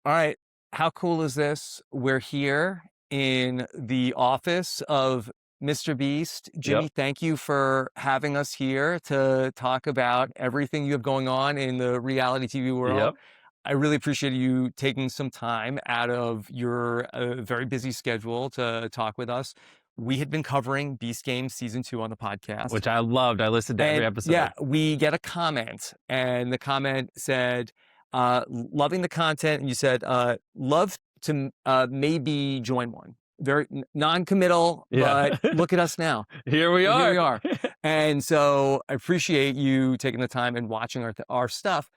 All right. How cool is this? We're here in the office of Mr. Beast. Yep. Jimmy, thank you for having us here to talk about everything you have going on in the reality TV world. Yep. I really appreciate you taking some time out of your very busy schedule to talk with us. We had been covering Beast Games season 2 on the podcast. Which I loved. I listened to every And yeah, episode. we get a comment, and the comment said, loving the content. And you said, love to maybe join one. Very non-committal, Yeah. but look at us now. Here we Here are. we are. And so I appreciate you taking the time and watching our stuff.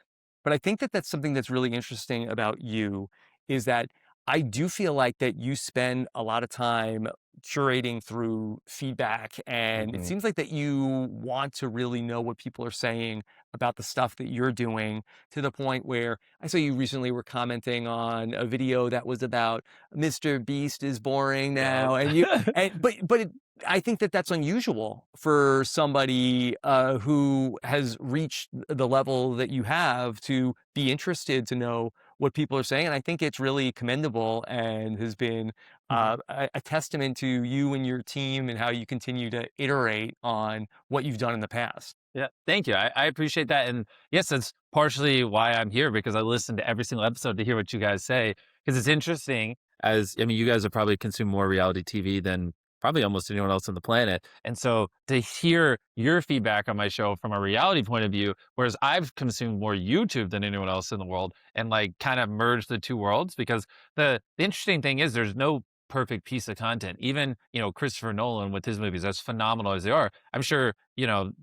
But I think that that's something that's really interesting about you is that I do feel like that you spend a lot of time curating through feedback, and it Mhm. seems like that you want to really know what people are saying about the stuff that you're doing, to the point where I saw you recently were commenting on a video that was about Mr. Beast is boring Yep. now, and you and but I think that that's unusual for somebody who has reached the level that you have to be interested to know what people are saying. And I think it's really commendable and has been Mhm. a testament to you and your team and how you continue to iterate on what you've done in the past. Yeah. Thank you. I appreciate that. And yes, that's partially why I'm here because I listen to every single episode to hear what you guys say. Because it's interesting, as I mean, you guys have probably consumed more reality TV than probably almost anyone else on the planet. And so to hear your feedback on my show from a reality point of view, whereas I've consumed more YouTube than anyone else in the world, and like kind of merge the two worlds, because the interesting thing is there's no perfect piece of content. Even, Christopher Nolan with his movies, as phenomenal as they are, I'm sure,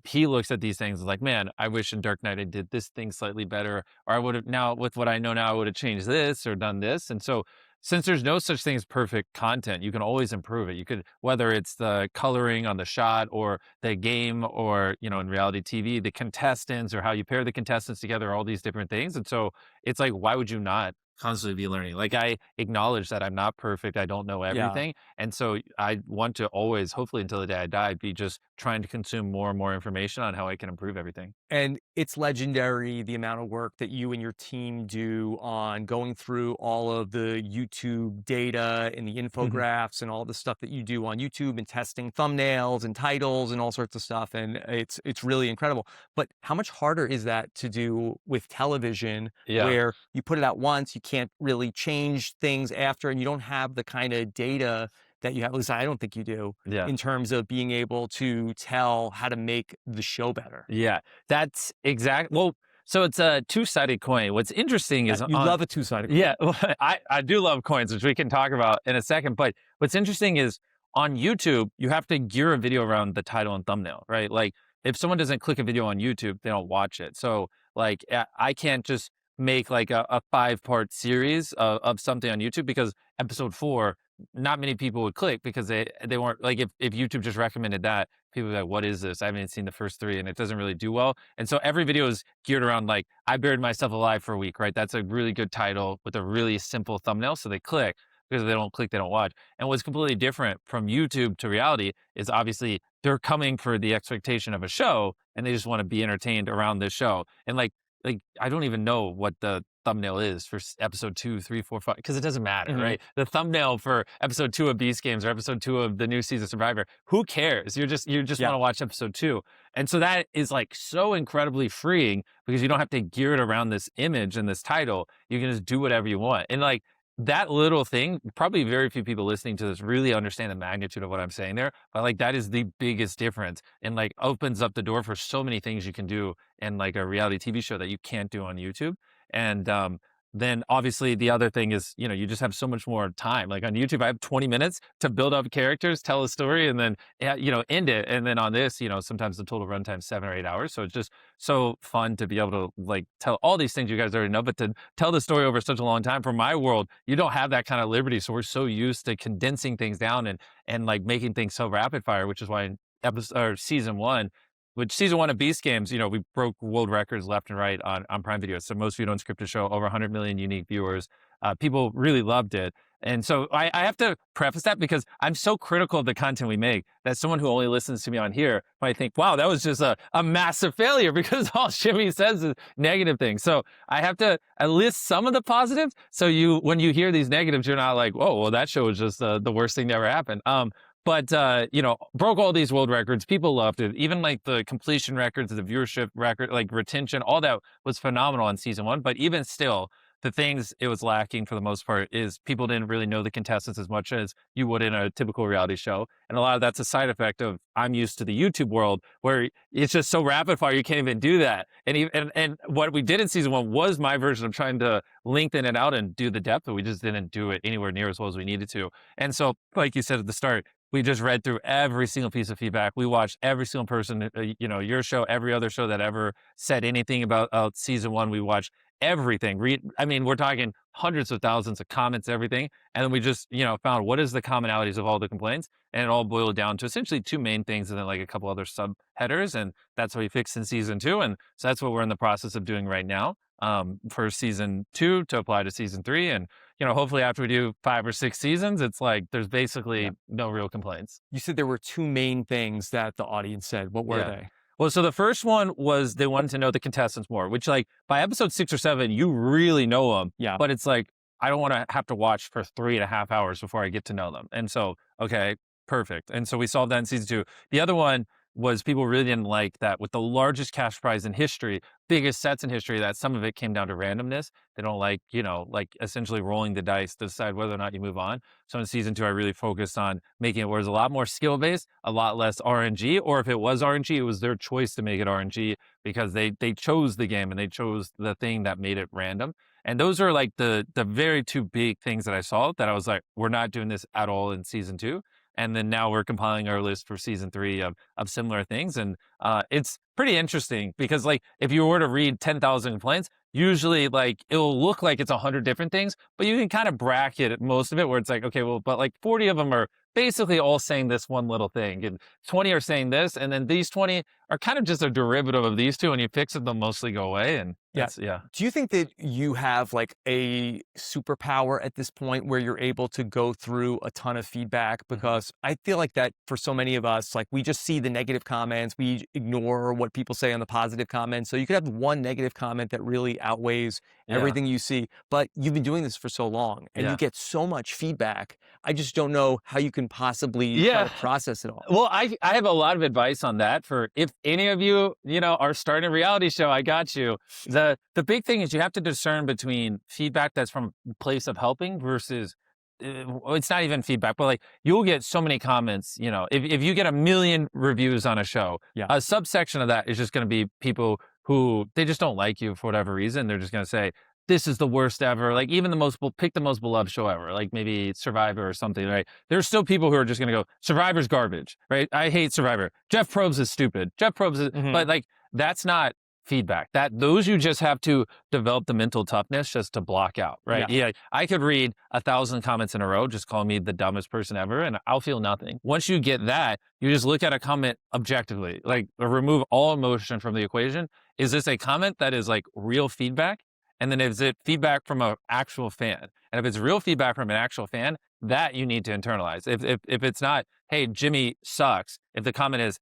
he looks at these things like, man, I wish in Dark Knight I did this thing slightly better, or I would have now, with what I know now, I would have changed this or done this. And so, since there's no such thing as perfect content, you can always improve it. You could, whether it's the coloring on the shot or the game, or, in reality TV, the contestants or how you pair the contestants together, all these different things. And so, it's like, why would you not constantly be learning? Like, I acknowledge that I'm not perfect. I don't know Yeah. everything. And so I want to always, hopefully until the day I die, be just trying to consume more and more information on how I can improve everything. And it's legendary the amount of work that you and your team do on going through all of the YouTube data and the Mhm. infographics and all the stuff that you do on YouTube and testing thumbnails and titles and all sorts of stuff. And it's really incredible. But how much harder is that to do with television, Yeah. where you put it out once, you can't really change things after, and you don't have the kind of data that you have, at least I don't think you do, Yeah. in terms of being able to tell how to make the show better? Yeah. That's exact. Well, so it's a two-sided coin. What's interesting is You on, love a two-sided yeah, coin. I do love coins, which we can talk about in a second. But what's interesting is on YouTube, you have to gear a video around the title and thumbnail, right? Like, if someone doesn't click a video on YouTube, they don't watch it. So like, I can't just make like a 5-part series of something on YouTube, because episode 4, not many people would click because they weren't like, if YouTube just recommended that, people would be like, what is this? I haven't seen the first 3 and it doesn't really do well. And so every video is geared around like, I buried myself alive for a week, right? That's a really good title with a really simple thumbnail. So they click. Because if they don't click, they don't watch. And what's completely different from YouTube to reality is obviously they're coming for the expectation of a show, and they just want to be entertained around this show. And like I don't even know what the thumbnail is for episode 2, 3, 4, 5, because it doesn't matter, Mhm. right? The thumbnail for episode 2 of Beast Games or episode 2 of the new season of Survivor, who cares? You just Yeah. want to watch episode 2. And so that is like so incredibly freeing, because you don't have to gear it around this image and this title. You can just do whatever you want. And like, that little thing, probably very few people listening to this really understand the magnitude of what I'm saying there. But like, that is the biggest difference, and like opens up the door for so many things you can do in like a reality TV show that you can't do on YouTube. And then obviously the other thing is, you just have so much more time. Like on YouTube, I have 20 minutes to build up characters, tell a story, and then, end it. And then on this, sometimes the total runtime is 7 or 8 hours. So it's just so fun to be able to like tell all these things you guys already know, but to tell the story over such a long time. For my world, you don't have that kind of liberty. So we're so used to condensing things down and like making things so rapid fire, which is why in episode or season 1, which season 1 of Beast Games, we broke world records left and right on Prime Video. So most viewed unscripted show, over 100 million unique viewers. People really loved it. And so I have to preface that because I'm so critical of the content we make that someone who only listens to me on here might think, wow, that was just a massive failure because all Jimmy says is negative things. So I have to list some of the positives. So when you hear these negatives, you're not like, whoa, well, that show was just the worst thing that ever happened. But broke all these world records. People loved it. Even like the completion records, the viewership record, like retention, all that was phenomenal in season 1. But even still, the things it was lacking for the most part is people didn't really know the contestants as much as you would in a typical reality show. And a lot of that's a side effect of I'm used to the YouTube world where it's just so rapid fire, you can't even do that. And what we did in season 1 was my version of trying to lengthen it out and do the depth, but we just didn't do it anywhere near as well as we needed to. And so, like you said at the start, we just read through every single piece of feedback. We watched every single person, your show, every other show that ever said anything about season 1. We watched everything. We're talking hundreds of thousands of comments, everything. And then we just, found what is the commonalities of all the complaints. And it all boiled down to essentially 2 main things and then like a couple other subheaders. And that's what we fixed in season 2. And so that's what we're in the process of doing right now for season 2 to apply to season 3. And, hopefully after we do 5 or 6 seasons, it's like there's basically no real complaints. You said there were 2 main things that the audience said. What were they? Well, so the first one was they wanted to know the contestants more, which like by episode 6 or 7, you really know them. Yeah. But it's like, I don't want to have to watch for 3.5 hours before I get to know them. And so, okay, perfect. And so we solved that in season 2. The other one was people really didn't like that with the largest cash prize in history, biggest sets in history, that some of it came down to randomness. They don't like, like essentially rolling the dice to decide whether or not you move on. So in season 2, I really focused on making it where it's a lot more skill-based, a lot less RNG, or if it was RNG, it was their choice to make it RNG because they chose the game and they chose the thing that made it random. And those are like the very 2 big things that I saw that I was like, we're not doing this at all in season 2. And then now we're compiling our list for season 3 of similar things. And it's pretty interesting because like if you were to read 10,000 complaints, usually like it'll look like it's 100 different things, but you can kind of bracket most of it where it's like, okay, well, but like 40 of them are basically all saying this one little thing and 20 are saying this. And then these 20 are kind of just a derivative of these 2 and you fix it, they'll mostly go away. And yeah. Do you think that you have like a superpower at this point where you're able to go through a ton of feedback? Because I feel like that for so many of us, like we just see the negative comments, we ignore what people say on the positive comments. So you could have one negative comment that really outweighs everything you see, but you've been doing this for so long and you get so much feedback. I just don't know how you can possibly try to process it all. Well, I have a lot of advice on that for if any of you, are starting a reality show, I got you. The big thing is you have to discern between feedback that's from a place of helping versus it's not even feedback, but like you'll get so many comments, if you get 1 million reviews on a show, a subsection of that is just going to be people who they just don't like you for whatever reason. They're just going to say, this is the worst ever. Like even pick the most beloved show ever, like maybe Survivor or something, right? There's still people who are just going to go, Survivor's garbage, right? I hate Survivor. Jeff Probst is stupid. Jeff Probst is, but like, that's not feedback. Those you just have to develop the mental toughness just to block out, right? Yeah. I could read 1,000 comments in a row, just call me the dumbest person ever, and I'll feel nothing. Once you get that, you just look at a comment objectively, like remove all emotion from the equation. Is this a comment that is like real feedback? And then is it feedback from an actual fan? And if it's real feedback from an actual fan, that you need to internalize. If it's not, hey, Jimmy sucks. If the comment is,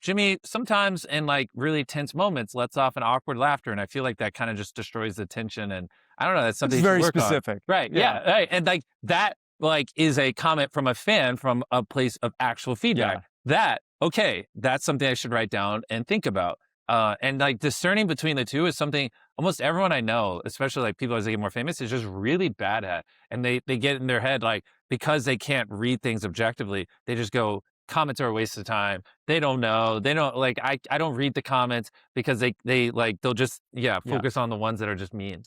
Jimmy sometimes in like really tense moments lets off an awkward laughter, and I feel like that kind of just destroys the tension. And I don't know, that's something it's very specific, right? Yeah, right. And like that, like is a comment from a fan from a place of actual feedback. That's something I should write down and think about. And like discerning between the 2 is something almost everyone I know, especially like people as they get more famous, is just really bad at. And they get in their head, like, because they can't read things objectively, they just go, comments are a waste of time. They don't know. They don't like, I don't read the comments because they'll just, focus on the ones that are just mean.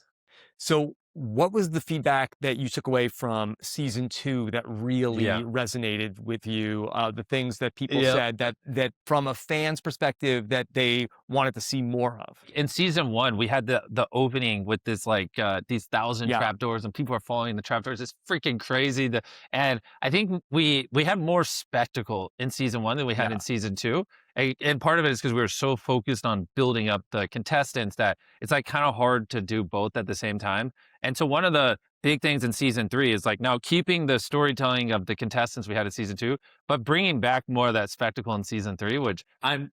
So what was the feedback that you took away from season 2 that really resonated with you? The things that people said that from a fan's perspective that they wanted to see more of. In season 1, we had the opening with this like these 1,000 trapdoors, and people are following the trapdoors. It's freaking crazy. And I think we had more spectacle in season 1 than we had in season 2. And part of it is because we were so focused on building up the contestants that it's like kind of hard to do both at the same time. And so one of the big things in season 3 is like now keeping the storytelling of the contestants we had in season 2, but bringing back more of that spectacle in season 3, which I'm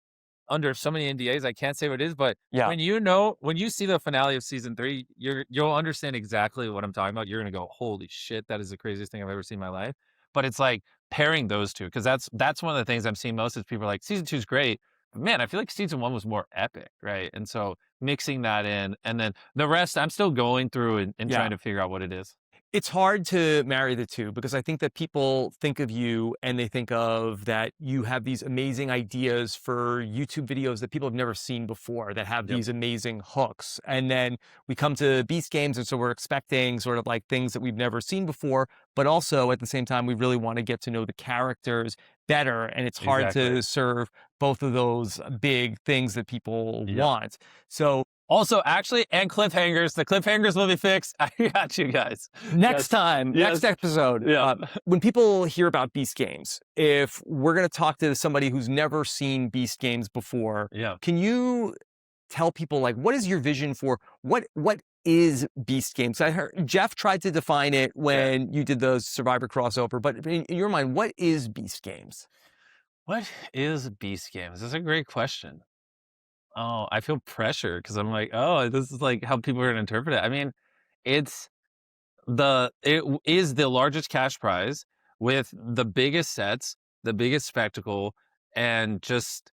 under so many NDAs, I can't say what it is, but Yeah. when you see the finale of season 3, you'll understand exactly what I'm talking about. You're gonna go, "Holy shit, that is the craziest thing I've ever seen in my life." But it's like pairing those 2, because that's one of the things I'm seeing most is people are like, "Season 2 is great." But man, I feel like season 1 was more epic, right? And so mixing that in, and then the rest, I'm still going through and Yeah. trying to figure out what it is. It's hard to marry the 2 because I think that people think of you and they think of that you have these amazing ideas for YouTube videos that people have never seen before that have Yep. these amazing hooks. And then we come to Beast Games, and so we're expecting sort of like things that we've never seen before, but also at the same time, we really want to get to know the characters better. And it's hard Exactly. to serve both of those big things that people Yep. want. So Also, actually, and cliffhangers. The cliffhangers will be fixed. I got you guys. next Yes. time, next Yes. episode, Yeah. when people hear about Beast Games, if we're going to talk to somebody who's never seen Beast Games before, Yeah. can you tell people like what is your vision for what is Beast Games? I heard Jeff tried to define it Yeah. when you did the Survivor crossover, but in your mind, what is Beast Games? What is Beast Games? That's a great question. Oh, I feel pressure because I'm like, oh, this is like how people are gonna interpret it. I mean, it's is the largest cash prize with the biggest sets, the biggest spectacle, and just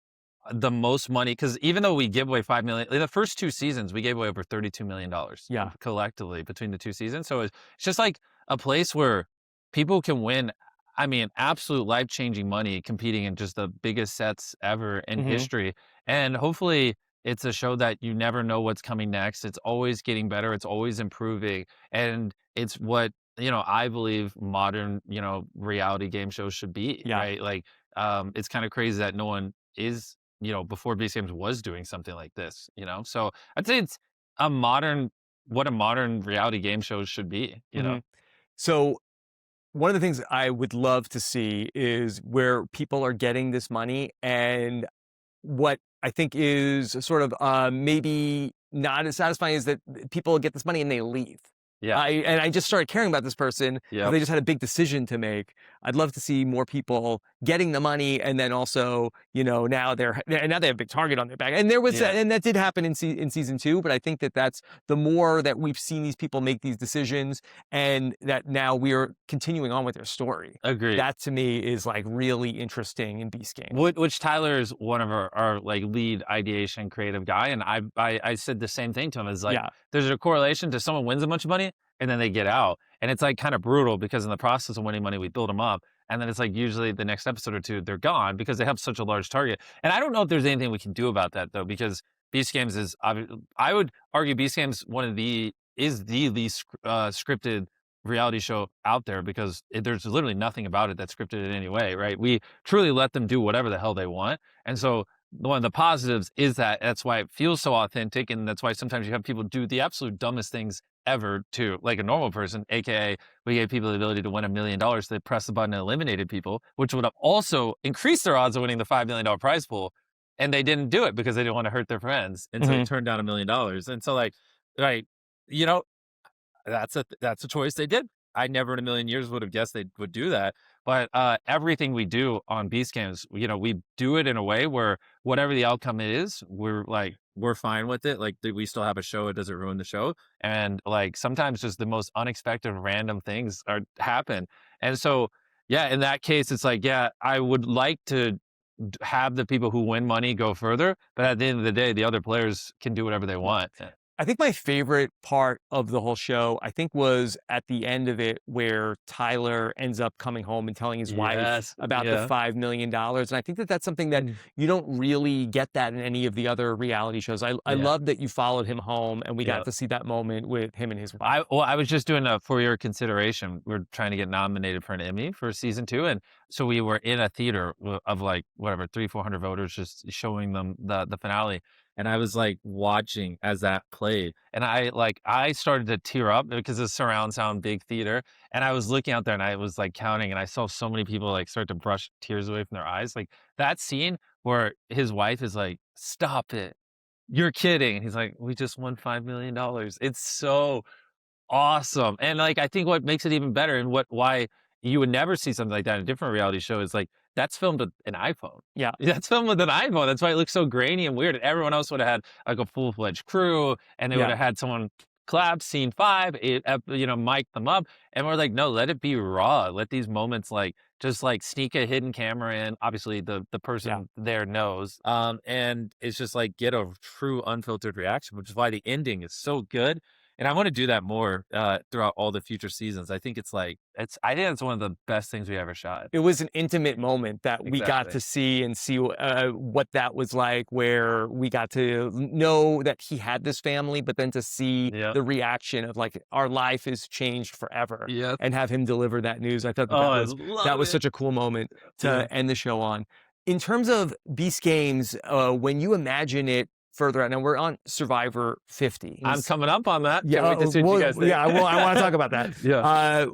the most money. Because even though we give away 5 million in the first 2 seasons, we gave away over $32 million Yeah, collectively between the 2 seasons. So it's just like a place where people can win. I mean, absolute life changing money competing in just the biggest sets ever in hmm history. And hopefully, it's a show that you never know what's coming next. It's always getting better. It's always improving. And it's what, I believe modern, reality game shows should be, yeah. right? Like, it's kind of crazy that no one is, before Beast Games was doing something like this. So I'd say it's what a modern reality game show should be. hmm So one of the things I would love to see is where people are getting this money and what I think is sort of, maybe not as satisfying is that people get this money and they leave. Yeah. I just started caring about this person because Yep. they just had a big decision to make. I'd love to see more people getting the money and then also, now they have a big target on their back. And Yeah. and that did happen in season 2, but I think that that's the more that we've seen these people make these decisions and that now we're continuing on with their story. Agreed. That to me is like really interesting in Beast Games. Which Tyler is one of our like lead ideation creative guy, and I said the same thing to him. Is like Yeah. there's a correlation to someone wins a bunch of money and then they get out, and it's like kind of brutal because in the process of winning money we build them up, and then it's like usually the next episode or two they're gone because they have such a large target. And I don't know if there's anything we can do about that though, because Beast Games is I would argue Beast Games is the least scripted reality show out there because there's literally nothing about it that's scripted in any way, right? We truly let them do whatever the hell they want. And so one of the positives is that that's why it feels so authentic. And that's why sometimes you have people do the absolute dumbest things ever to like a normal person, AKA we gave people the ability to win $1 million. They pressed the button and eliminated people, which would have also increased their odds of winning the $5 million prize pool. And they didn't do it because they didn't want to hurt their friends. And so they Mhm. turned down $1 million. And so like, you know, that's a choice they did. I never in a million years would have guessed they would do that. But everything we do on Beast Games, we do it in a way where whatever the outcome is, we're fine with it. Like we still have a show; it doesn't ruin the show. And like sometimes just the most unexpected, random things happen. And so, yeah, in that case, it's like, yeah, I would like to have the people who win money go further, but at the end of the day, the other players can do whatever they want. I think my favorite part of the whole show, I think, was at the end of it where Tyler ends up coming home and telling his wife Yes. about the Yeah. $5 million. And I think that that's something that Mm. you don't really get that in any of the other reality shows. I Yeah. love that you followed him home and we Yeah. got to see that moment with him and his wife. I was just doing a for your consideration. We're trying to get nominated for an Emmy for season 2, and so we were in a theater of like whatever 300-400 voters, just showing them the finale. And I was like watching as that played, and I started to tear up because it's surround sound, big theater, and I was looking out there and I was like counting, and I saw so many people like start to brush tears away from their eyes. Like that scene where his wife is like, "Stop it." You're kidding. He's like, we just won $5 million. It's so awesome. And like, I think what makes it even better and why you would never see something like that in a different reality show is like, that's filmed with an iPhone. Yeah. That's filmed with an iPhone. That's why it looks so grainy and weird. And everyone else would have had like a full-fledged crew, and they would Yeah. have had someone clap scene 5, mic them up. And we're like, no, let it be raw. Let these moments like just like sneak a hidden camera in. Obviously, the person there knows. And it's just like get a true unfiltered reaction, which is why the ending is so good. And I want to do that more throughout all the future seasons. I think it's like I think it's one of the best things we ever shot. It was an intimate moment that we got Exactly. to see and see what that was like, where we got to know that he had this family, but then to see Yeah. the reaction of like our life is changed forever, Yeah. and have him deliver that news. I thought Oh, I that love was it. such a cool moment to Yeah. end the show on. In terms of Beast Games, when you imagine it further out, now we're on Survivor 50. I'm coming up on that. Yeah, Can't wait to see what you guys think. yeah, I want to talk about that. Yeah.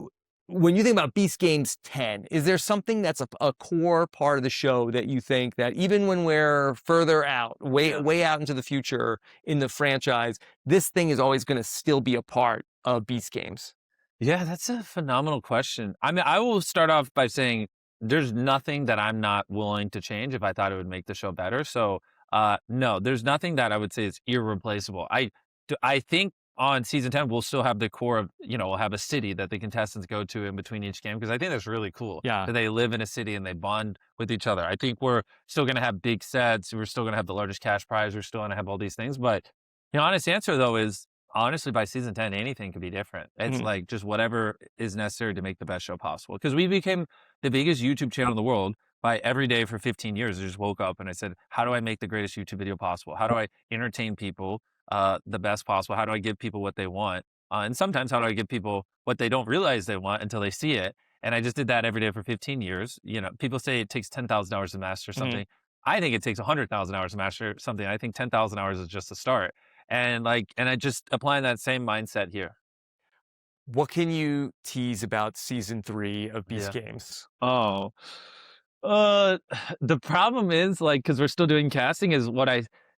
When you think about Beast Games 10, is there something that's a core part of the show that you think that even when we're further out, way out into the future in the franchise, this thing is always going to still be a part of Beast Games? Yeah, that's a phenomenal question. I mean, I will start off by saying there's nothing that I'm not willing to change if I thought it would make the show better. So, no, there's nothing that I would say is irreplaceable. I think on season 10 we'll still have the core of, we'll have a city that the contestants go to in between each game, because I think that's really cool. Yeah. That they live in a city and they bond with each other. I think we're still going to have big sets. We're still going to have the largest cash prize. We're still going to have all these things. But the honest answer though is, honestly, by season 10, anything could be different. It's Mhm. like just whatever is necessary to make the best show possible. Because we became the biggest YouTube channel in the world by every day for 15 years. I just woke up and I said, how do I make the greatest YouTube video possible? How do I entertain people the best possible? How do I give people what they want? And sometimes, how do I give people what they don't realize they want until they see it? And I just did that every day for 15 years. People say it takes 10,000 hours to master something. I think it takes 100,000 hours to master something. I think 10,000 hours is just a start. And I just applying that same mindset here. What can you tease about season 3 of Beast Yeah. Games? Oh, the problem is because we're still doing casting is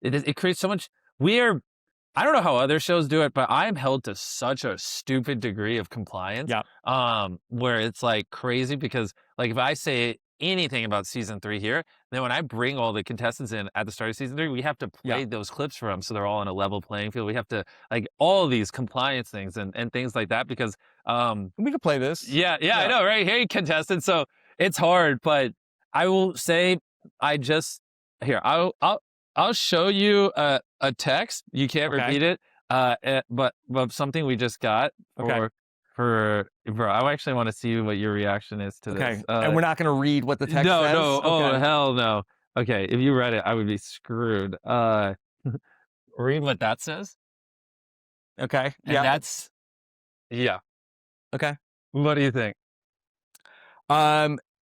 it creates so much. I don't know how other shows do it, but I'm held to such a stupid degree of compliance. Yeah. Where it's like crazy because like if I say anything about season 3 here, then when I bring all the contestants in at the start of season 3, we have to play those clips for them so they're all on a level playing field. We have to like all these compliance things and things like that because We could play this. yeah, I know, right? Hey, contestants. So it's hard, but I will say I'll show you a text. You can't repeat it. But something we just got for bro. I actually want to see what your reaction is to this. And we're not going to read what the text says? No. Oh, hell no. Okay, if you read it, I would be screwed. Read what that says. Okay. And that's Okay. What do you think?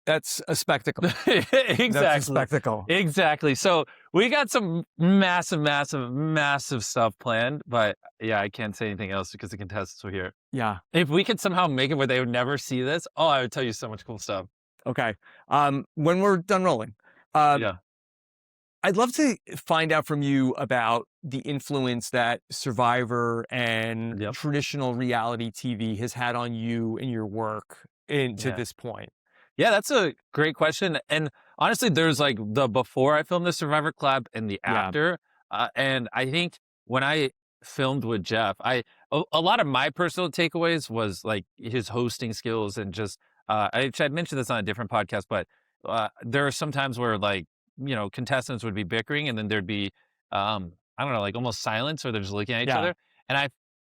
That's a spectacle. Exactly. That's a spectacle. Exactly. So we got some massive stuff planned, but yeah, I can't say anything else because the contestants were here. Yeah. If we could somehow make it where they would never see this, I would tell you so much cool stuff. Okay. When we're done rolling, I'd love to find out from you about the influence that Survivor and traditional reality TV has had on you and your work to this point. Yeah, that's a great question. And honestly, there's like the before I filmed the Survivor Club and the after. And I think when I filmed with Jeff, a lot of my personal takeaways was like his hosting skills and just, I'd mentioned this on a different podcast, but there are some times where like, contestants would be bickering and then there'd be, I don't know, like almost silence or they're just looking at each other. And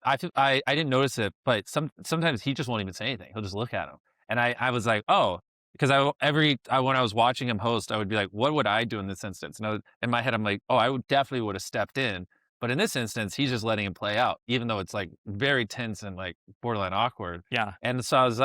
I didn't notice it, but sometimes he just won't even say anything. He'll just look at him. And I was like, oh, because when I was watching him host, I would be like, what would I do in this instance? And in my head, I'm like, oh, I definitely would have stepped in. But in this instance, he's just letting him play out, even though it's like very tense and like borderline awkward. Yeah. And so I was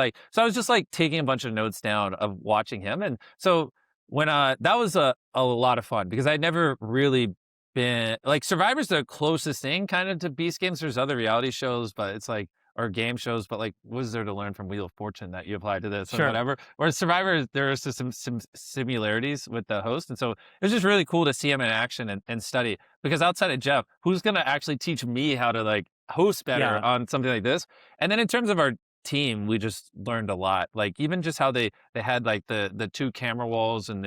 just like taking a bunch of notes down of watching him. And so when that was a lot of fun because I'd never really been like Survivor's the closest thing kind of to Beast Games. There's other reality shows, but it's like, or game shows, but like, what is there to learn from Wheel of Fortune that you apply to this or whatever? Whereas Survivor, there are some similarities with the host. And so it's just really cool to see him in action and study because outside of Jeff, who's going to actually teach me how to like host better Yeah. on something like this. And then in terms of our team, we just learned a lot. Like even just how they had like the two camera walls, and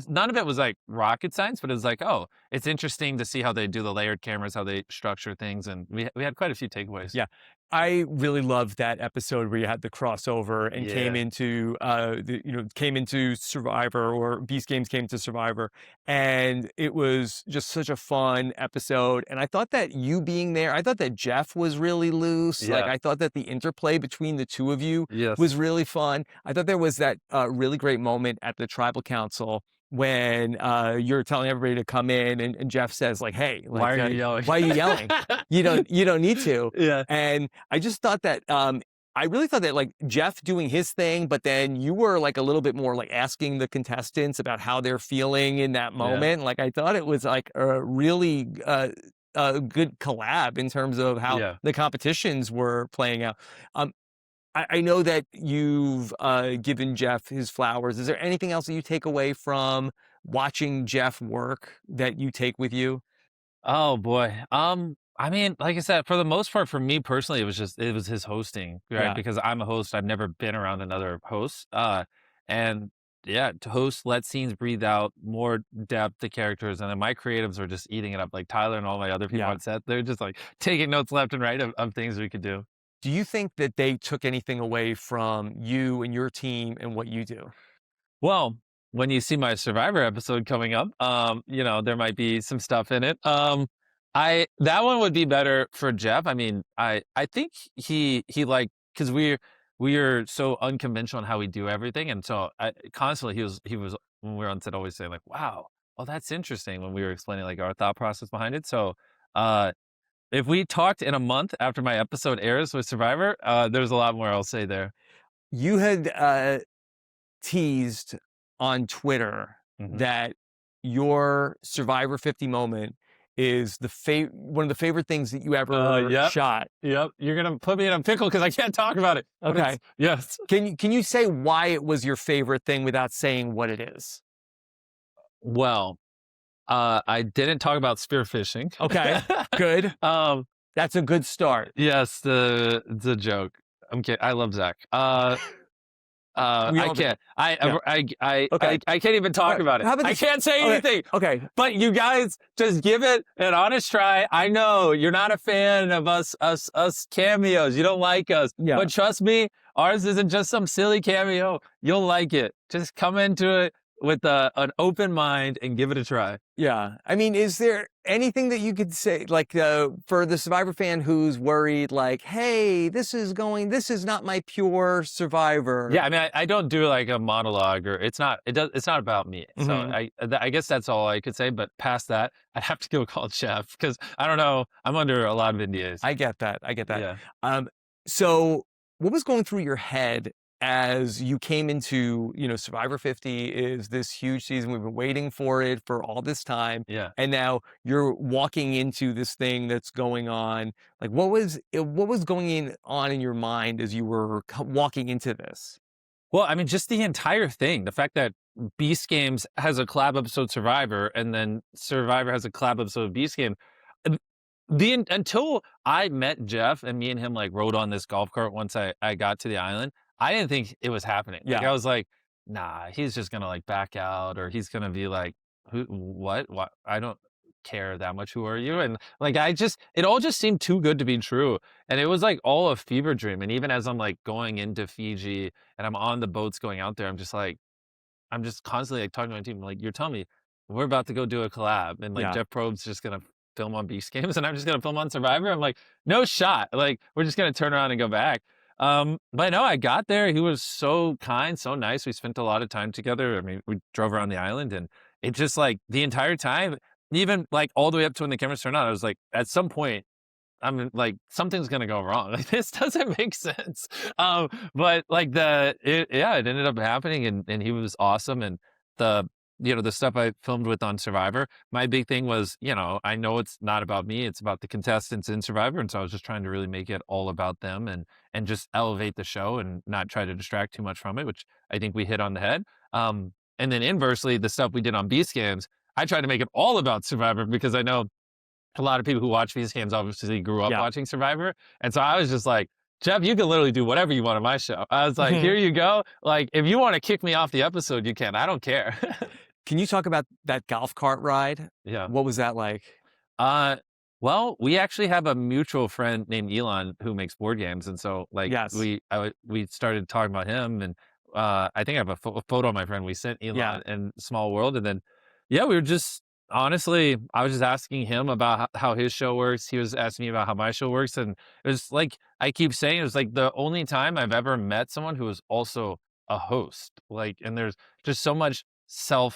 none of it was like rocket science, but it was like, oh, it's interesting to see how they do the layered cameras, how they structure things, and we had quite a few takeaways. Yeah. I really loved that episode where you had the crossover and Yeah. came into Survivor, or Beast Games came to Survivor. And it was just such a fun episode. And I thought that you being there, I thought that Jeff was really loose. Like, Yeah. I thought that the interplay between the two of you Yes. was really fun. I thought there was that really great moment at the tribal council when you're telling everybody to come in, and Jeff says, like, hey, Why like, are you yelling? why are you yelling? You don't need to. Yeah. And I just thought that I really thought that, like, Jeff doing his thing, but then you were like a little bit more like asking the contestants about how they're feeling in that Yeah. moment. Like, I thought it was like a really good collab in terms of how Yeah. the competitions were playing out. I know that you've given Jeff his flowers. Is there anything else that you take away from watching Jeff work that you take with you? Oh boy. I mean, like I said, for the most part, for me personally, it was his hosting, right? Yeah. Because I'm a host. I've never been around another host. And yeah, to host, let scenes breathe out, more depth to characters, and then my creatives are just eating it up. Like Tyler and all my other people Yeah. on set, they're just like taking notes left and right of things we could do. Do you think that they took anything away from you and your team and what you do? Well, when you see my Survivor episode coming up, there might be some stuff in it. I that one would be better for Jeff. I mean, I think he like because we're so unconventional in how we do everything, and so constantly he was when we were on set always saying like, "Wow, oh that's interesting," when we were explaining like our thought process behind it. So, if we talked in a month after my episode airs with Survivor, there's a lot more I'll say there. You had teased on Twitter Mhm. that your Survivor 50 moment is one of the favorite things that you ever Yep. shot. Yep, you're gonna put me in a pickle because I can't talk about it. But Okay. yes. Can you say why it was your favorite thing without saying what it is? Well, I didn't talk about spearfishing. Okay, good. That's a good start. Yes, the joke. I'm kidding. I love Zach. We I all do. can't. Yeah. Okay. I can't even talk Alright, about it. how about I this? can't say Okay, anything. okay. But you guys just give it an honest try. I know you're not a fan of us cameos. You don't like us. Yeah. But trust me, ours isn't just some silly cameo. You'll like it. Just come into it with an open mind and give it a try. Yeah. I mean, is there anything that you could say, like, for the Survivor fan who's worried, like, hey, this is not my pure Survivor? Yeah, I mean, I don't do like a monologue, or it's not about me. So Mhm. I guess that's all I could say. But past that, I'd have to go call Jeff because I don't know. I'm under a lot of NDAs. I get that. I get that. Yeah. So what was going through your head as you came into, Survivor 50 is this huge season. We've been waiting for it for all this time. Yeah. And now you're walking into this thing that's going on. Like, what was going on in your mind as you were walking into this? Well, I mean, just the entire thing. The fact that Beast Games has a collab episode Survivor, and then Survivor has a collab episode of Beast Game. And until I met Jeff and me and him like rode on this golf cart once I got to the island, I didn't think it was happening. Like Yeah. I was like, nah, he's just gonna like back out, or he's gonna be like, who, what? I don't care that much. Who are you? And like, it all just seemed too good to be true. And it was like all a fever dream. And even as I'm like going into Fiji and I'm on the boats going out there, I'm just constantly like talking to my team, like, you're telling me we're about to go do a collab, and like Yeah. Jeff Probst just gonna film on Beast Games, and I'm just gonna film on Survivor. I'm like, no shot. Like, we're just gonna turn around and go back. But no, I got there. He was so kind, so nice. We spent a lot of time together. I mean, we drove around the island, and it just like the entire time, even like all the way up to when the cameras turned on, I was like, at some point, I'm like, something's gonna go wrong. Like, this doesn't make sense. But like it ended up happening, and he was awesome. And the the stuff I filmed with on Survivor, my big thing was, I know it's not about me, it's about the contestants in Survivor. And so I was just trying to really make it all about them, and just elevate the show and not try to distract too much from it, which I think we hit on the head. And then inversely, the stuff we did on Beast Games, I tried to make it all about Survivor because I know a lot of people who watch these games obviously grew up Yeah. watching Survivor. And so I was just like, Jeff, you can literally do whatever you want on my show. I was like, here Mhm. you go. Like, if you want to kick me off the episode, you can. I don't care. Can you talk about that golf cart ride? Yeah. What was that like? Uh, well, we actually have a mutual friend named Elon who makes board games, and so like Yes. we started talking about him, and I think I have a photo of my friend. We sent Yeah. Elon in Small World, and then yeah, we were just honestly, I was just asking him about how his show works. He was asking me about how my show works, and it was like I keep saying, it was like the only time I've ever met someone who was also a host. Like, and there's just so much so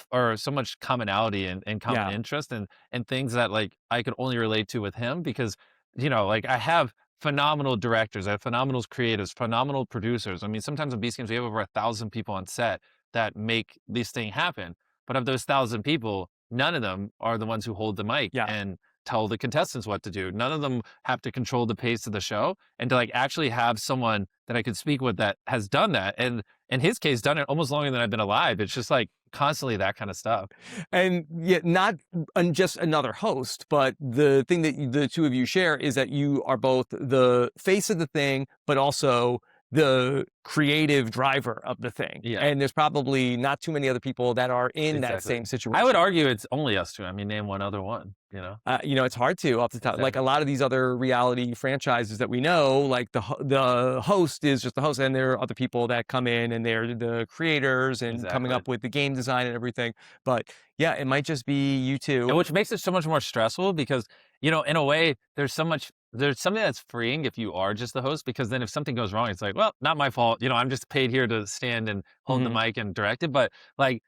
much commonality and common Yeah. interest and things that like I could only relate to with him because like I have phenomenal directors, I have phenomenal creatives, phenomenal producers. I mean, sometimes in Beast Games we have over 1,000 people on set that make this thing happen. But of those 1,000 people, none of them are the ones who hold the mic Yeah. and tell the contestants what to do. None of them have to control the pace of the show. And to like actually have someone that I could speak with that has done that, and in his case, done it almost longer than I've been alive. It's just like constantly that kind of stuff. And yet not just another host, but the thing that the two of you share is that you are both the face of the thing, but also the creative driver of the thing. Yeah. And there's probably not too many other people that are in that Exactly. same situation. I would argue it's only us two. I mean, name one other one, you know? It's hard to off the top. Like Exactly. a lot of these other reality franchises that we know, like the host is just the host, and there are other people that come in and they're the creators and coming Exactly. up with the game design and everything. But yeah, it might just be you two. And which makes it so much more stressful because, in a way, there's something that's freeing if you are just the host, because then if something goes wrong, it's like, well, not my fault. I'm just paid here to stand and hold the Mhm. mic and direct it. But like,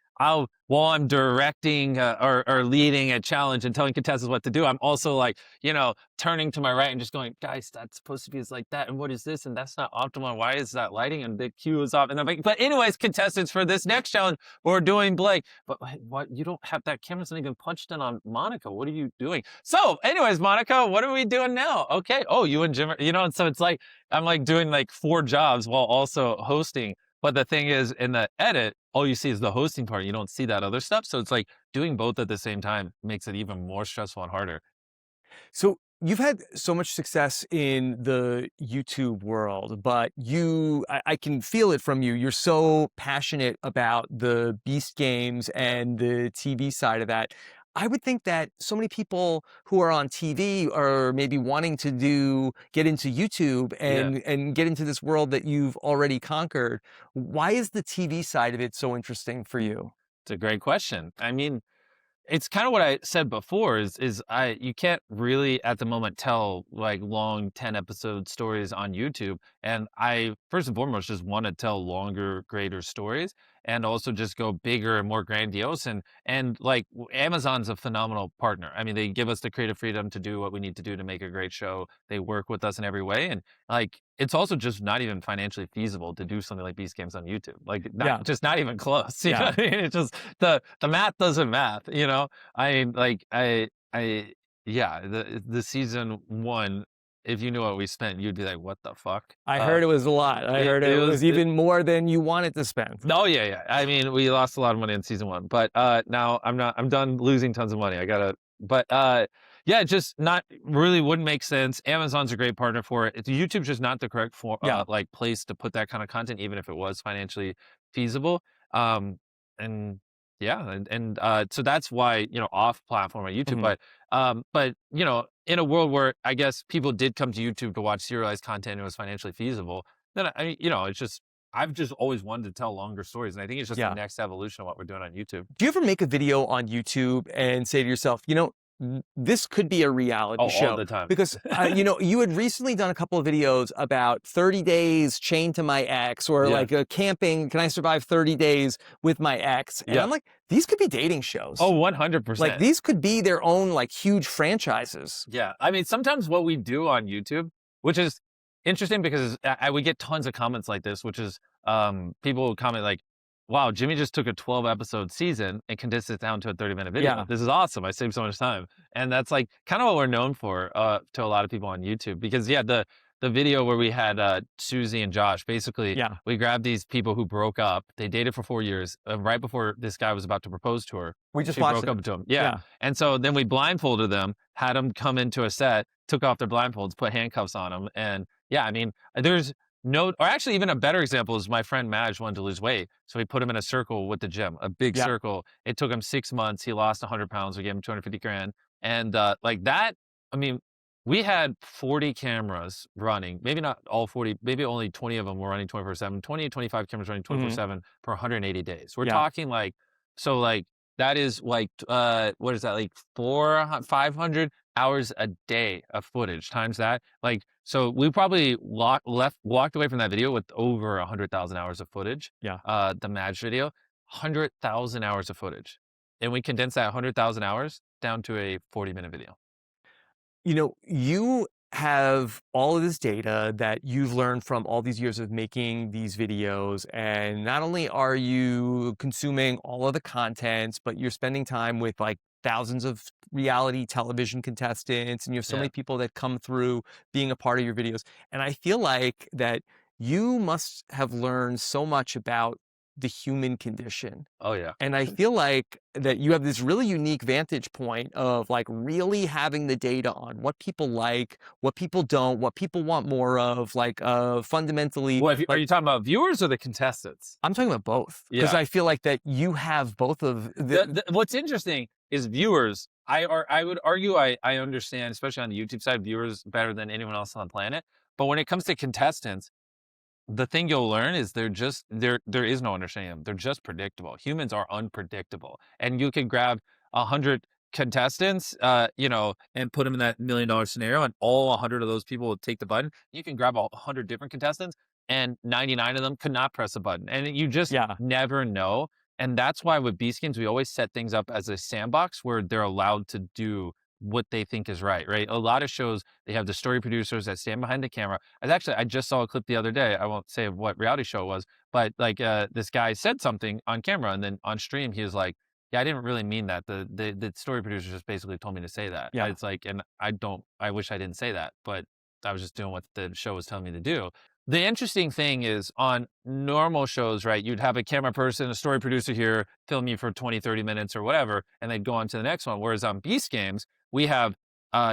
while I'm directing or leading a challenge and telling contestants what to do, I'm also like, turning to my right and just going, guys, that's supposed to be like that. And what is this? And that's not optimal. Why is that lighting? And the cue is off. And I'm like, but anyways, contestants, for this next challenge, we're doing blank. But what? You don't have that camera's not even punched in on Monica. What are you doing? So anyways, Monica, what are we doing now? Okay. Oh, you and Jim, and so it's like, I'm like doing like 4 jobs while also hosting. But the thing is, in the edit, all you see is the hosting part. You don't see that other stuff. So it's like doing both at the same time makes it even more stressful and harder. So you've had so much success in the YouTube world, but I can feel it from you. You're so passionate about the Beast games and the TV side of that. I would think that so many people who are on TV are maybe wanting to get into YouTube Yeah, and get into this world that you've already conquered. Why is the TV side of it so interesting for you? it's a great question. I mean, it's kind of what I said before is you can't really at the moment tell like long 10 episode stories on YouTube. And I first and foremost just want to tell longer, greater stories and also just go bigger and more grandiose. And like Amazon's a phenomenal partner. I mean, they give us the creative freedom to do what we need to do to make a great show. They work with us in every way. And like it's also just not even financially feasible to do something like Beast Games on YouTube. Like Yeah. not even close. You know Yeah. what I mean? It's just the math doesn't math, I like I yeah, the season 1, if you knew what we spent, you'd be like, "What the fuck?" I heard it was a lot. I heard It it was was even more than you wanted to spend. no, yeah, yeah. I mean, we lost a lot of money in season 1, but now I'm done losing tons of money. I gotta, but yeah, just not really wouldn't make sense. Amazon's a great partner for it. YouTube's just not the correct Yeah. like place to put that kind of content, even if it was financially feasible. And yeah, and so that's why off platform on YouTube, Mhm. but in a world where I guess people did come to YouTube to watch serialized content and it was financially feasible, then it's just I've just always wanted to tell longer stories, and I think it's just the Yeah. next evolution of what we're doing on YouTube. Do you ever make a video on YouTube and say to yourself, this could be a reality Oh, all show? the time. Because, you had recently done a couple of videos about 30 days chained to my ex, or Yeah. like a camping, can I survive 30 days with my ex? And Yeah. I'm like, these could be dating shows. Oh, Like 100%. these could be their own like huge franchises. Yeah. I mean, sometimes what we do on YouTube, which is interesting because we get tons of comments like this, which is people will comment like, wow, Jimmy just took a 12 episode season and condensed it down to a 30-minute video. Yeah. This is awesome. I saved so much time. And that's like kind of what we're known for to a lot of people on YouTube because, yeah, the the video where we had Susie and Josh. Basically, Yeah. we grabbed these people who broke up. They dated for 4 years. Right before this guy was about to propose to her, We just she watched broke it. up to him. Yeah. Yeah. And so then we blindfolded them, had them come into a set, took off their blindfolds, put handcuffs on them. And yeah, I mean, there's no, or actually, even a better example is my friend Madge wanted to lose weight. So we put him in a circle with the gym, a big Yeah. circle. It took him 6 months. He lost 100 pounds. We gave him 250 grand. And like that, I mean, we had 40 cameras running, maybe not all 40, maybe only 20 of them were running 24/7, 20 to 25 cameras running Mhm. 24/7 for 180 days. We're Yeah. talking like, so like that is like, what is that? Like 500 hours a day of footage times that. Like, so we probably walked away from that video with over 100,000 hours of footage. Yeah. The Madge video, 100,000 hours of footage. And we condensed that 100,000 hours down to a 40-minute video. You know, you have all of this data that you've learned from all these years of making these videos. And not only are you consuming all of the contents, but you're spending time with like thousands of reality television contestants, and you have so Yeah. many people that come through being a part of your videos. And I feel like that you must have learned so much about the human condition. Oh yeah. And I feel like that you have this really unique vantage point of like really having the data on what people like, what people don't, what people want more of, like fundamentally. Well, are Like, you talking about viewers or the contestants? I'm talking about both because Yeah. I feel like that you have both of What's interesting is viewers. I would argue I understand, especially on the YouTube side, viewers better than anyone else on the planet. But when it comes to contestants, the thing you'll learn is there is no understanding them. They're just predictable. Humans are unpredictable. And you can grab 100 contestants, and put them in that $1 million scenario, and all 100 of those people will take the button. You can grab 100 different contestants, and 99 of them could not press a button. And you just Yeah. never know. And that's why with Beast Games, we always set things up as a sandbox where they're allowed to do what they think is right, right? A lot of shows, they have the story producers that stand behind the camera. I just saw a clip the other day. I won't say what reality show it was, but like this guy said something on camera, and then on stream, he was like, yeah, I didn't really mean that. The story producer just basically told me to say that. Yeah. It's like, and I wish I didn't say that, but I was just doing what the show was telling me to do. The interesting thing is on normal shows, right? You'd have a camera person, a story producer here, film you for 20, 30 minutes or whatever, and they'd go on to the next one. Whereas on Beast Games, we have,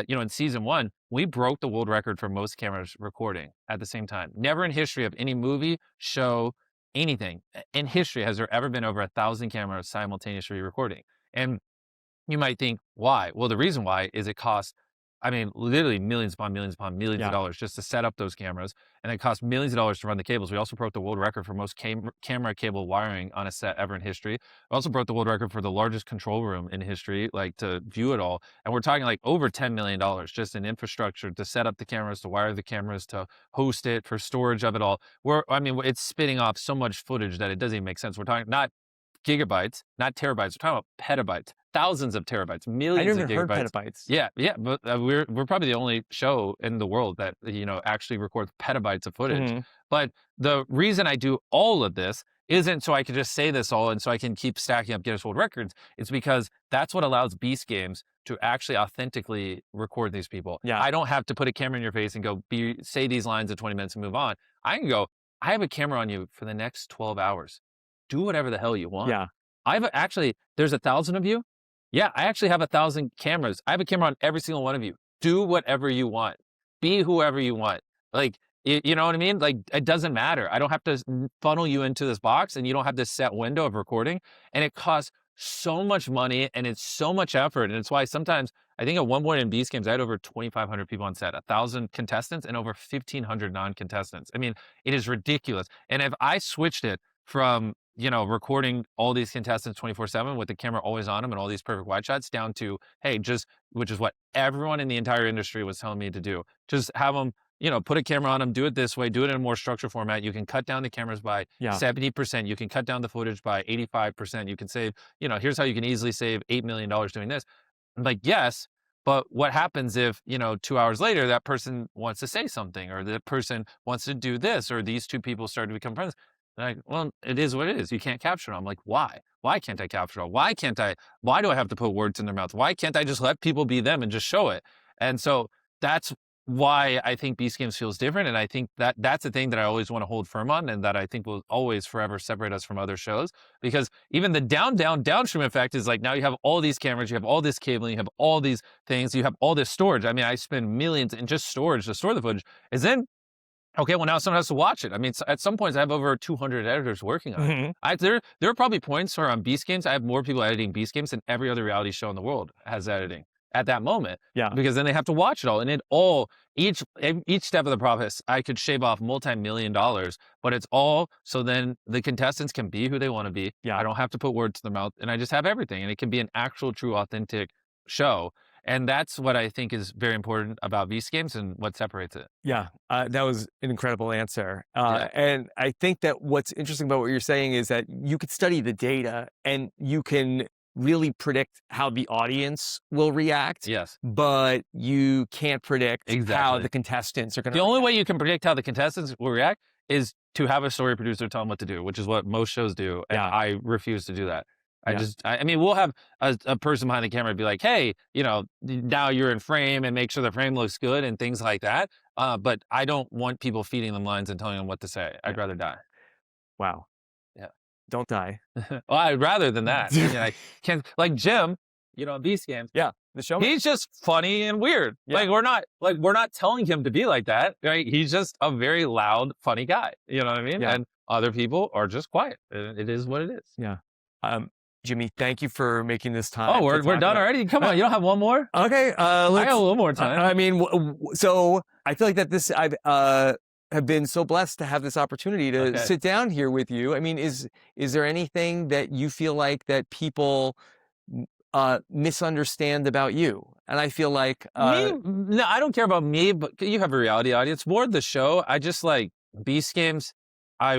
in season 1, we broke the world record for most cameras recording at the same time. Never in history of any movie, show, anything in history has there ever been over 1,000 cameras simultaneously recording. And you might think, why? Well, the reason why is it costs, I mean, literally millions upon millions upon millions of Yeah. dollars just to set up those cameras. And it costs millions of dollars to run the cables. We also broke the world record for most camera cable wiring on a set ever in history. We also broke the world record for the largest control room in history, like to view it all. And we're talking like over $10 million just in infrastructure to set up the cameras, to wire the cameras, to host it, for storage of it all. It's spitting off so much footage that it doesn't even make sense. We're talking not gigabytes, not terabytes. We're talking about petabytes, thousands of terabytes, I millions never of heard gigabytes. petabytes. Yeah, but we're probably the only show in the world that actually records petabytes of footage. Mhm. But the reason I do all of this isn't so I can just say this all and so I can keep stacking up Guinness World Records. It's because that's what allows Beast Games to actually authentically record these people. Yeah. I don't have to put a camera in your face and go say these lines in 20 minutes and move on. I can go, I have a camera on you for the next 12 hours. Do whatever the hell you want. Yeah. There's 1,000 of you. Yeah, I actually have 1,000 cameras. I have a camera on every single one of you. Do whatever you want. Be whoever you want. Like, you know what I mean? Like, it doesn't matter. I don't have to funnel you into this box, and you don't have this set window of recording. And it costs so much money, and it's so much effort. And it's why sometimes, I think at one point in Beast Games, I had over 2,500 people on set, 1,000 contestants and over 1,500 non-contestants. I mean, it is ridiculous. And if I switched it from recording all these contestants 24/7 with the camera always on them and all these perfect wide shots down to, hey, which is what everyone in the entire industry was telling me to do. Just have them, put a camera on them, do it this way, do it in a more structured format. You can cut down the cameras by 70%. You can cut down the footage by 85%. You can save, here's how you can easily save $8 million doing this. I'm like, yes, but what happens if, 2 hours later, that person wants to say something, or that person wants to do this, or these two people start to become friends? Like, well, it is what it is. You can't capture it. I'm like, why? Why can't I capture it? Why do I have to put words in their mouth? Why can't I just let people be them and just show it? And so that's why I think Beast Games feels different. And I think that that's the thing that I always want to hold firm on, and that I think will always forever separate us from other shows. Because even the downstream effect is like, now you have all these cameras, you have all this cabling, you have all these things, you have all this storage. I mean, I spend millions in just storage to store the footage. And then, okay, well, now someone has to watch it. I mean, at some points I have over 200 editors working on it. There are probably points where on Beast Games, I have more people editing Beast Games than every other reality show in the world has editing at that moment. Yeah. Because then they have to watch it all. And each step of the process, I could shave off multi-million dollars, but it's all so then the contestants can be who they want to be. Yeah. I don't have to put words to their mouth, and I just have everything. And it can be an actual, true, authentic show. And that's what I think is very important about Beast Games and what separates it. Yeah, that was an incredible answer. Yeah. And I think that what's interesting about what you're saying is that you could study the data and you can really predict how the audience will react. Yes. But you can't predict how Exactly. the contestants are going to The only way you can predict how the contestants will react is to have a story producer tell them what to do, which is what most shows do. And Yeah. I refuse to do that. Yeah. I mean, we'll have a person behind the camera be like, hey, you know, now you're in frame, and make sure the frame looks good and things like that. But I don't want people feeding them lines and telling them what to say. I'd rather die. Wow. Yeah. Don't die. Well, I'd rather than that. I mean, I can't, like Jim, you know, in Beast Games. Yeah. The show. He's just funny and weird. Yeah. We're not telling him to be like that. Right? He's just a very loud, funny guy. You know what I mean? Yeah. And other people are just quiet. It is what it is. Yeah. Jimmy, thank you for making this time. Oh, we're done already? Come on, you don't have one more? Okay. I got a little more time. I mean, so I feel like that I've have been so blessed to have this opportunity to sit down here with you. I mean, is there anything that you feel like that people misunderstand about you? And I feel like me? No, I don't care about me, but you have a reality audience. More the show. I just like Beast Games.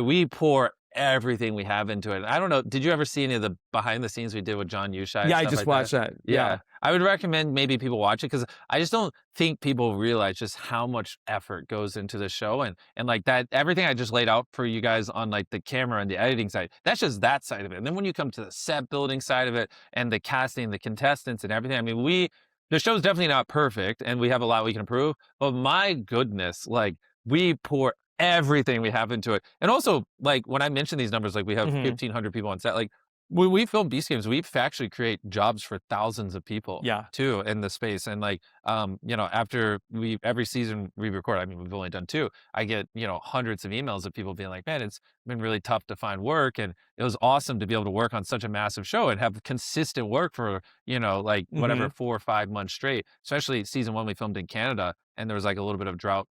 We pour everything we have into it. I don't know. Did you ever see any of the behind the scenes we did with John Yushai? Yeah, I just watched that. Yeah. I would recommend maybe people watch it, because I just don't think people realize just how much effort goes into the show, and like that, everything I just laid out for you guys on like the camera and the editing side, that's just that side of it. And then when you come to the set building side of it and the casting, the contestants and everything, I mean, the show's definitely not perfect and we have a lot we can improve, but my goodness, like we pour everything we have into it. And also, like when I mention these numbers, like we have 1,500 people on set, like when we film Beast Games, we actually create jobs for thousands of people too in the space. And like, you know, after every season we record, I mean, we've only done 2, I get, you know, hundreds of emails of people being like, man, it's been really tough to find work. And it was awesome to be able to work on such a massive show and have consistent work for, you know, like whatever, 4 or 5 months straight, especially season 1 we filmed in Canada. And there was like a little bit of drought,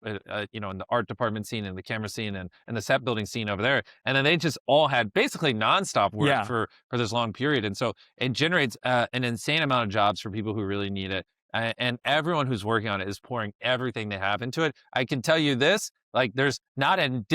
you know, in the art department scene and the camera scene and the set building scene over there. And then they just all had basically nonstop work for this long period. And so it generates an insane amount of jobs for people who really need it. And everyone who's working on it is pouring everything they have into it. I can tell you this, like there's not a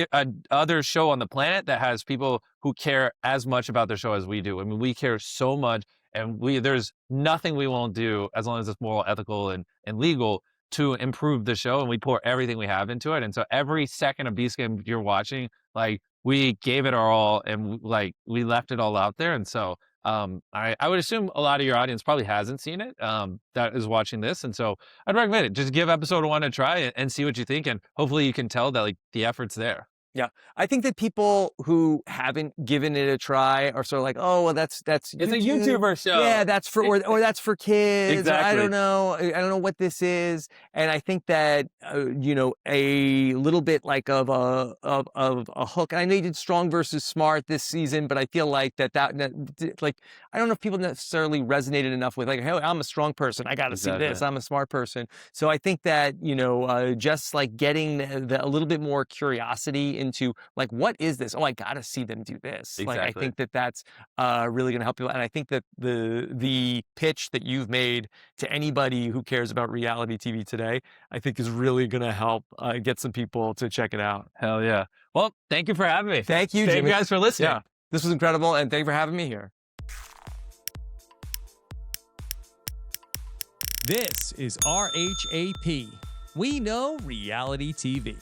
other show on the planet that has people who care as much about their show as we do. I mean, we care so much, and there's nothing we won't do as long as it's moral, ethical, and legal to improve the show, and we pour everything we have into it. And so every second of Beast Game you're watching, like we gave it our all, and like we left it all out there. And so I would assume a lot of your audience probably hasn't seen it, that is watching this. And so I'd recommend it. Just give episode 1 a try and see what you think. And hopefully you can tell that like the effort's there. Yeah. I think that people who haven't given it a try are sort of like, oh, well, that's it's a YouTuber show. Yeah, that's for or that's for kids. Exactly. I don't know what this is. And I think that you know, a little bit like of a hook. And I know you did Strong versus Smart this season, but I feel like that like I don't know if people necessarily resonated enough with like, hey, I'm a strong person, I got to see this. I'm a smart person. So I think that, you know, just like getting a little bit more curiosity into like, what is this? Oh, I got to see them do this. Exactly. Like, I think that that's really going to help people. And I think that the pitch that you've made to anybody who cares about reality TV today, I think is really going to help get some people to check it out. Hell yeah. Well, thank you for having me. Thank you, Jimmy. Thank you guys for listening. Yeah, this was incredible. And thank you for having me here. This is RHAP. We know reality TV.